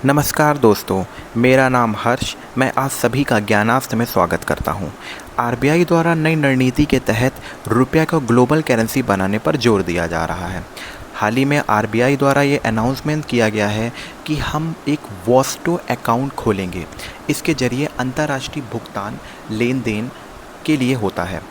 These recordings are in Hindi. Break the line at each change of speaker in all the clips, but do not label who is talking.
नमस्कार दोस्तों, मेरा नाम हर्ष। मैं आप सभी का ज्ञानास्त्र में स्वागत करता हूं। आरबीआई द्वारा नई रणनीति के तहत रुपया को ग्लोबल करेंसी बनाने पर जोर दिया जा रहा है। हाल ही में आरबीआई द्वारा ये अनाउंसमेंट किया गया है कि हम एक वॉस्टो अकाउंट खोलेंगे। इसके ज़रिए अंतर्राष्ट्रीय भुगतान लेन देन के लिए होता है।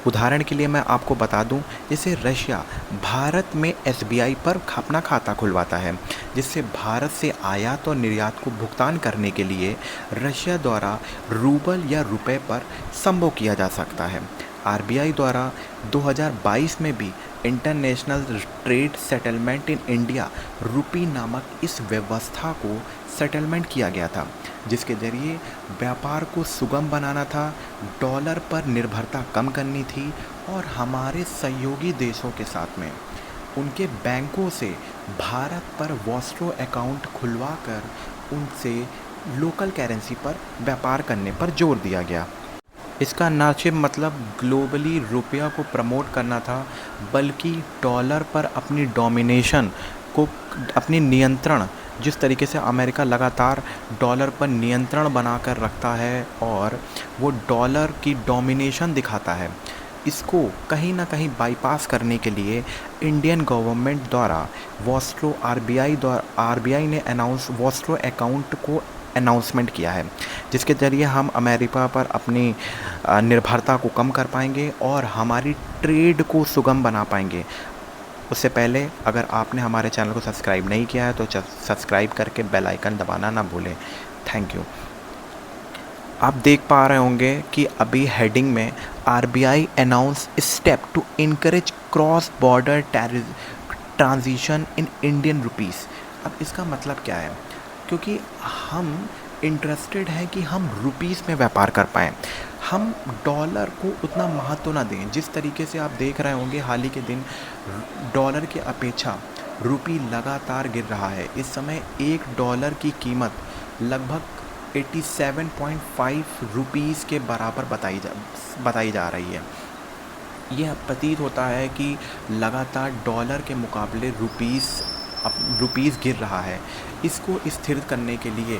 उदाहरण के लिए मैं आपको बता दूं, जैसे रशिया भारत में एसबीआई पर अपना खाता खुलवाता है, जिससे भारत से आयात और निर्यात को भुगतान करने के लिए रशिया द्वारा रूबल या रुपए पर संभव किया जा सकता है। आरबीआई द्वारा 2022 में भी international trade settlement in India रूपी नामक इस व्यवस्था को सेटलमेंट किया गया था, जिसके ज़रिए व्यापार को सुगम बनाना था, डॉलर पर निर्भरता कम करनी थी और हमारे सहयोगी देशों के साथ में उनके बैंकों से भारत पर वॉस्ट्रो अकाउंट खुलवाकर उनसे लोकल करेंसी पर व्यापार करने पर जोर दिया गया। इसका ना सिर्फ मतलब ग्लोबली रुपया को प्रमोट करना था, बल्कि डॉलर पर अपनी डोमिनेशन को, अपनी नियंत्रण, जिस तरीके से अमेरिका लगातार डॉलर पर नियंत्रण बनाकर रखता है और वो डॉलर की डोमिनेशन दिखाता है, इसको कहीं ना कहीं बाईपास करने के लिए इंडियन गवर्नमेंट द्वारा आरबीआई ने वॉस्ट्रो अकाउंट को अनाउंसमेंट किया है, जिसके ज़रिए हम अमेरिका पर अपनी निर्भरता को कम कर पाएंगे और हमारी ट्रेड को सुगम बना पाएंगे। उससे पहले अगर आपने हमारे चैनल को सब्सक्राइब नहीं किया है तो सब्सक्राइब करके बेल आइकन दबाना ना भूलें। Thank you. आप देख पा रहे होंगे कि अभी हेडिंग में RBI announce step to encourage cross border transition in Indian rupees. अब इसका मतलब क्या है? क्योंकि हम इंटरेस्टेड हैं कि हम रुपीस में व्यापार कर पाएँ, हम डॉलर को उतना महत्व ना दें। जिस तरीके से आप देख रहे होंगे हाल ही के दिन डॉलर की अपेक्षा रुपी लगातार गिर रहा है। इस समय $1 की कीमत लगभग 87.5 रुपीज़ के बराबर बताई जा रही है। यह प्रतीत होता है कि लगातार डॉलर के मुकाबले रुपीस गिर रहा है। इसको स्थिर करने के लिए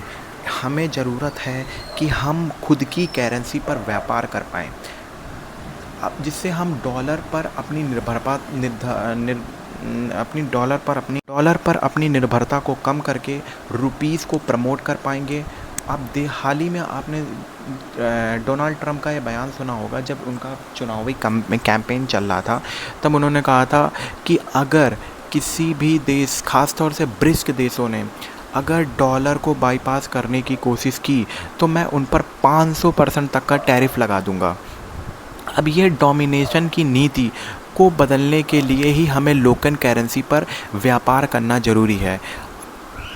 हमें ज़रूरत है कि हम खुद की करेंसी पर व्यापार कर पाएँ, अब जिससे हम डॉलर पर अपनी निर्भरता को कम करके रुपीस को प्रमोट कर पाएंगे। हाल ही में आपने डोनाल्ड ट्रंप का ये बयान सुना होगा, जब उनका चुनावी कैंपेन चल रहा था, तब उन्होंने कहा था कि अगर किसी भी देश, ख़ासतौर से ब्रिक्स देशों ने अगर डॉलर को बाईपास करने की कोशिश की तो मैं उन पर 500% तक का टैरिफ लगा दूंगा। अब ये डोमिनेशन की नीति को बदलने के लिए ही हमें लोकल करेंसी पर व्यापार करना ज़रूरी है,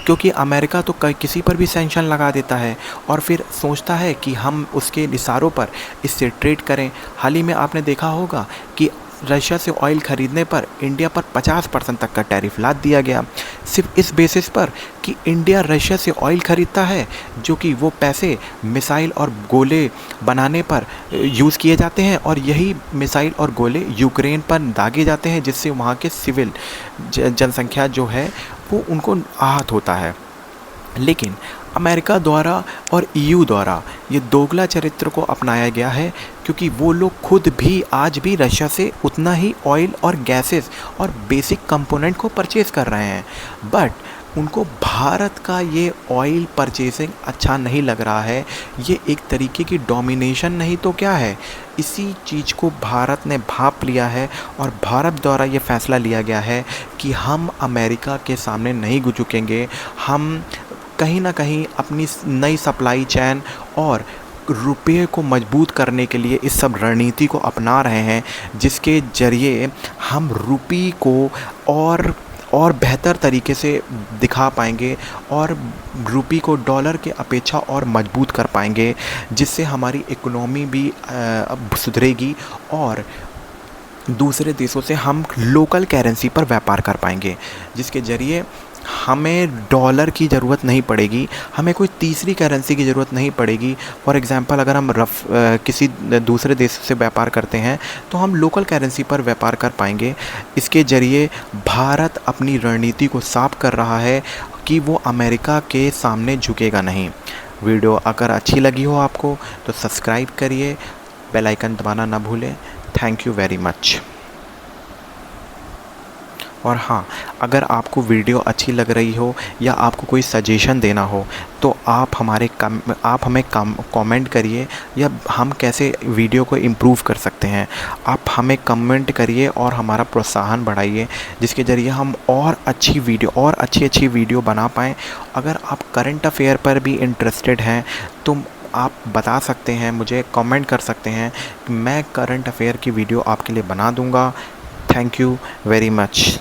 क्योंकि अमेरिका तो किसी पर भी सैंक्शन लगा देता है और फिर सोचता है कि हम उसके इशारों पर इससे ट्रेड करें। हाल ही में आपने देखा होगा कि रशिया से ऑयल ख़रीदने पर इंडिया पर 50% तक का टैरिफ लाद दिया गया, सिर्फ इस बेसिस पर कि इंडिया रशिया से ऑयल ख़रीदता है, जो कि वो पैसे मिसाइल और गोले बनाने पर यूज़ किए जाते हैं और यही मिसाइल और गोले यूक्रेन पर दागे जाते हैं, जिससे वहाँ के सिविल जनसंख्या जो है वो उनको आहत होता है। लेकिन अमेरिका द्वारा और ईयू द्वारा ये दोगला चरित्र को अपनाया गया है, क्योंकि वो लोग खुद भी आज भी रशिया से उतना ही ऑयल और गैसेस और बेसिक कंपोनेंट को परचेज़ कर रहे हैं, बट उनको भारत का ये ऑयल परचेसिंग अच्छा नहीं लग रहा है। ये एक तरीके की डोमिनेशन नहीं तो क्या है? इसी चीज़ को भारत ने भांप लिया है और भारत द्वारा ये फैसला लिया गया है कि हम अमेरिका के सामने नहीं झुकेंगे। हम कहीं ना कहीं अपनी नई सप्लाई चेन और रुपये को मजबूत करने के लिए इस सब रणनीति को अपना रहे हैं, जिसके ज़रिए हम रुपये को और बेहतर तरीके से दिखा पाएंगे और रुपये को डॉलर के अपेक्षा और मजबूत कर पाएंगे, जिससे हमारी इकोनॉमी भी सुधरेगी और दूसरे देशों से हम लोकल करेंसी पर व्यापार कर पाएंगे, जिसके ज़रिए हमें डॉलर की ज़रूरत नहीं पड़ेगी, हमें कोई तीसरी करेंसी की ज़रूरत नहीं पड़ेगी। फॉर एग्ज़ाम्पल अगर हम किसी दूसरे देश से व्यापार करते हैं तो हम लोकल करेंसी पर व्यापार कर पाएंगे। इसके ज़रिए भारत अपनी रणनीति को साफ कर रहा है कि वो अमेरिका के सामने झुकेगा नहीं। वीडियो अगर अच्छी लगी हो आपको तो सब्सक्राइब करिए, बेल आइकन दबाना ना भूलें। Thank you very much. और हाँ, अगर आपको वीडियो अच्छी लग रही हो या आपको कोई सजेशन देना हो तो आप हमें कमेंट करिए, या हम कैसे वीडियो को इम्प्रूव कर सकते हैं आप हमें कमेंट करिए और हमारा प्रोत्साहन बढ़ाइए, जिसके ज़रिए हम और अच्छी वीडियो बना पाएँ। अगर आप करंट अफेयर पर भी इंटरेस्टेड हैं तो आप बता सकते हैं, मुझे कमेंट कर सकते हैं, मैं करंट अफेयर की वीडियो आपके लिए बना दूँगा। Thank you very much.